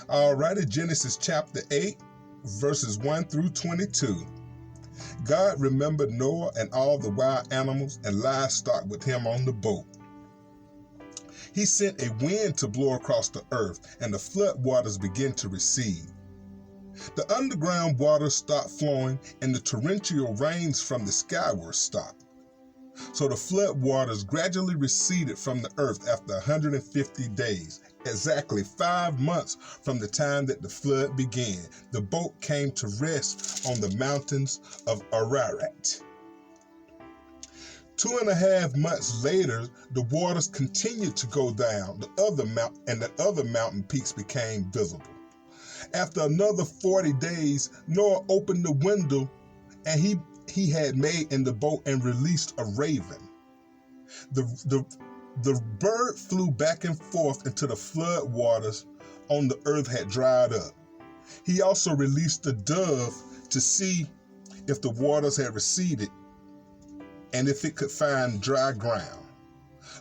Alrighty, Genesis chapter 8, verses 1 through 22. God remembered Noah and all the wild animals and livestock with him on the boat. He sent a wind to blow across the earth, and the flood waters began to recede. The underground waters stopped flowing, and the torrential rains from the skyward stopped. So the flood waters gradually receded from the earth after 150 days, exactly 5 months from the time that the flood began. The boat came to rest on the mountains of Ararat. 2.5 months later, the waters continued to go down, the other mountain peaks became visible. After another 40 days, Noah opened the window, and he had made in the boat and released a raven. The bird flew back and forth until the flood waters on the earth had dried up. He also released a dove to see if the waters had receded and if it could find dry ground.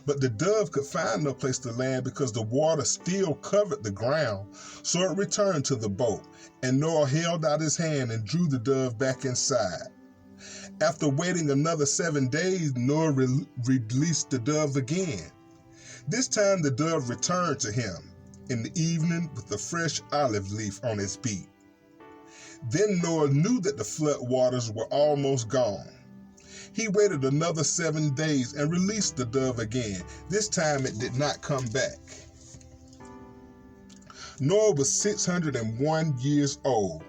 But the dove could find no place to land because the water still covered the ground, so it returned to the boat, and Noah held out his hand and drew the dove back inside. After waiting another 7 days, Noah released the dove again. This time the dove returned to him in the evening with a fresh olive leaf on its beak. Then Noah knew that the flood waters were almost gone. He waited another 7 days and released the dove again. This time it did not come back. Noah was 601 years old.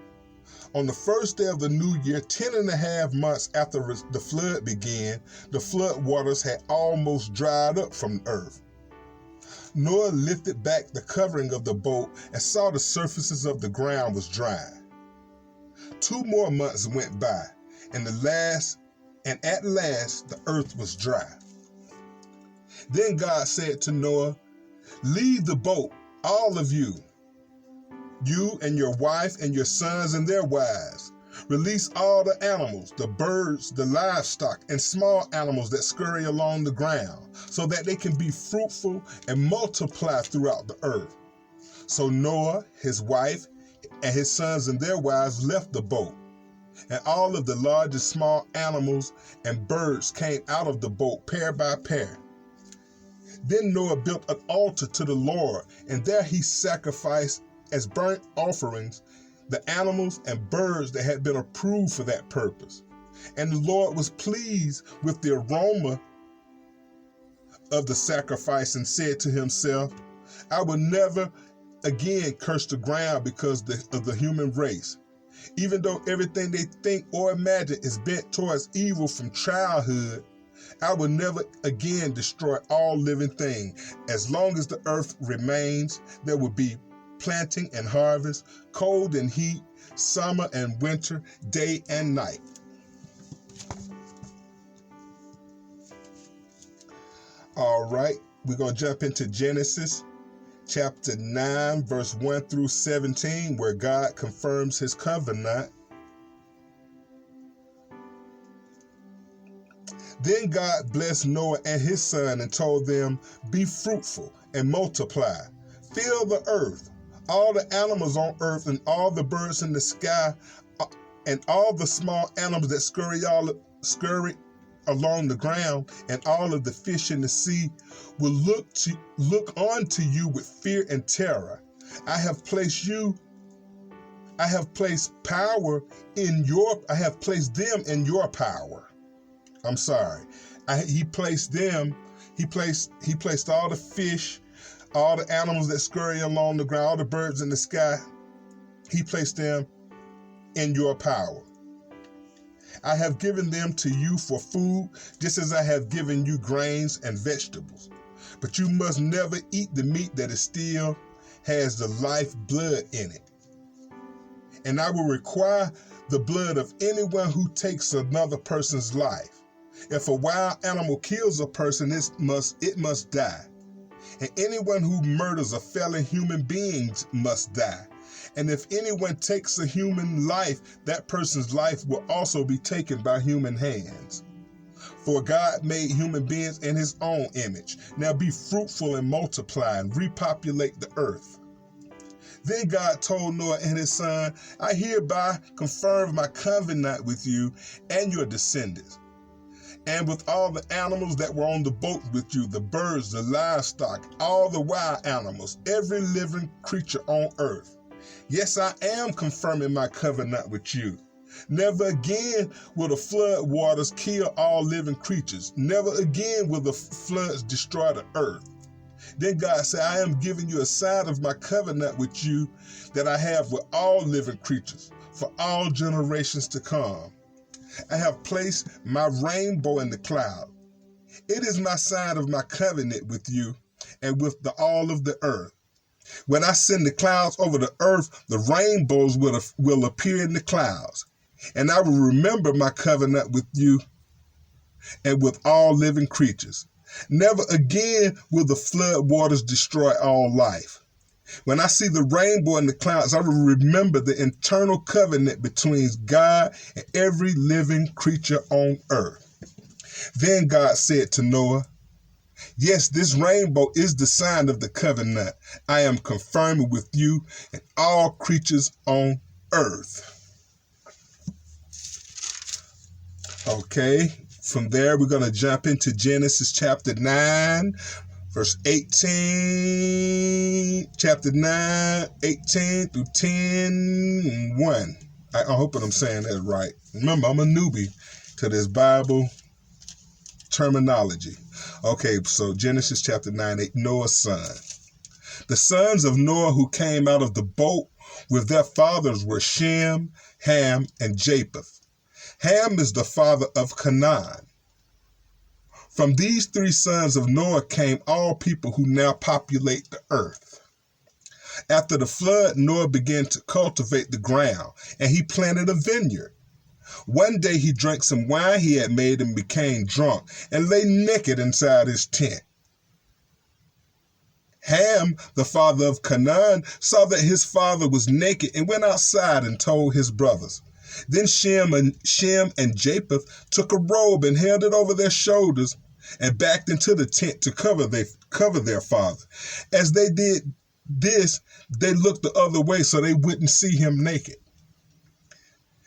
On the first day of the new year, 10.5 months after the flood began, the flood waters had almost dried up from the earth. Noah lifted back the covering of the boat and saw the surfaces of the ground was dry. 2 more months went by, and at last the earth was dry. Then God said to Noah, "Leave the boat, all of you and your wife and your sons and their wives. Release all the animals, the birds, the livestock, and small animals that scurry along the ground, so that they can be fruitful and multiply throughout the earth." So Noah, his wife, and his sons and their wives left the boat, and all of the large and small animals and birds came out of the boat pair by pair. Then Noah built an altar to the Lord, and there he sacrificed as burnt offerings the animals and birds that had been approved for that purpose. And the Lord was pleased with the aroma of the sacrifice and said to himself, "I will never again curse the ground because of the human race. Even though everything they think or imagine is bent towards evil from childhood, I will never again destroy all living things. As long as the earth remains, there will be planting and harvest, cold and heat, summer and winter, day and night." All right, we're going to jump into Genesis chapter 9, verse 1 through 17, where God confirms his covenant. Then God blessed Noah and his son and told them, "Be fruitful and multiply. Fill the earth. All the animals on earth and all the birds in the sky and all the small animals that scurry along the ground and all of the fish in the sea will look on to you with fear and terror. I have placed them in your power." I'm sorry. He placed all the fish, all the animals that scurry along the ground, all the birds in the sky. He placed them in your power. I have given them to you for food, just as I have given you grains and vegetables. But you must never eat the meat that still has the life blood in it. And I will require the blood of anyone who takes another person's life. If a wild animal kills a person, it must die. And anyone who murders a fellow human being must die. And if anyone takes a human life, that person's life will also be taken by human hands. For God made human beings in his own image. Now be fruitful and multiply and repopulate the earth. Then God told Noah and his son, I hereby confirm my covenant with you and your descendants, and with all the animals that were on the boat with you, the birds, the livestock, all the wild animals, every living creature on earth. Yes, I am confirming my covenant with you. Never again will the flood waters kill all living creatures. Never again will the floods destroy the earth. Then God said, I am giving you a sign of my covenant with you that I have with all living creatures for all generations to come. I have placed my rainbow in the cloud. It is my sign of my covenant with you and with all of the earth. When I send the clouds over the earth, the rainbows will appear in the clouds. And I will remember my covenant with you and with all living creatures. Never again will the flood waters destroy all life. When I see the rainbow in the clouds, I will remember the eternal covenant between God and every living creature on earth. Then God said to Noah, yes, this rainbow is the sign of the covenant I am confirming with you and all creatures on earth. Okay, from there we're going to jump into Genesis chapter 9, verse 18, chapter 9, 18 through 10, 1. I'm hoping I'm saying that right. Remember, I'm a newbie to this Bible terminology. Okay, so Genesis chapter 9, 8, Noah's son. The sons of Noah who came out of the boat with their fathers were Shem, Ham, and Japheth. Ham is the father of Canaan. From these three sons of Noah came all people who now populate the earth. After the flood, Noah began to cultivate the ground, and he planted a vineyard. One day he drank some wine he had made and became drunk, and lay naked inside his tent. Ham, the father of Canaan, saw that his father was naked and went outside and told his brothers. Then Shem and Japheth took a robe and held it over their shoulders and backed into the tent to cover their father. As they did this, they looked the other way so they wouldn't see him naked.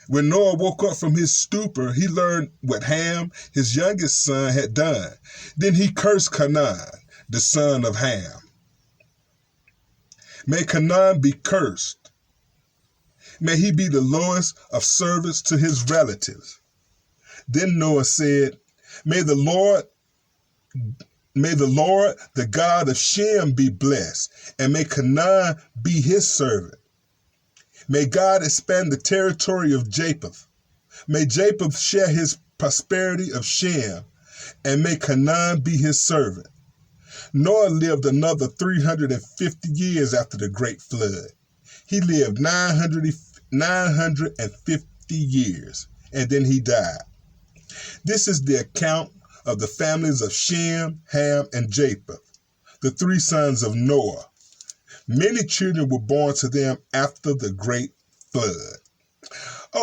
When Noah woke up from his stupor, he learned what Ham, his youngest son, had done. Then he cursed Canaan, the son of Ham. May Canaan be cursed. May he be the lowest of servants to his relatives. Then Noah said, May the Lord, the God of Shem, be blessed, and may Canaan be his servant. May God expand the territory of Japheth. May Japheth share his prosperity of Shem, and may Canaan be his servant. Noah lived another 350 years after the great flood. He lived 950 years, and then he died. This is the account of the families of Shem, Ham, and Japheth, the three sons of Noah. Many children were born to them after the great flood.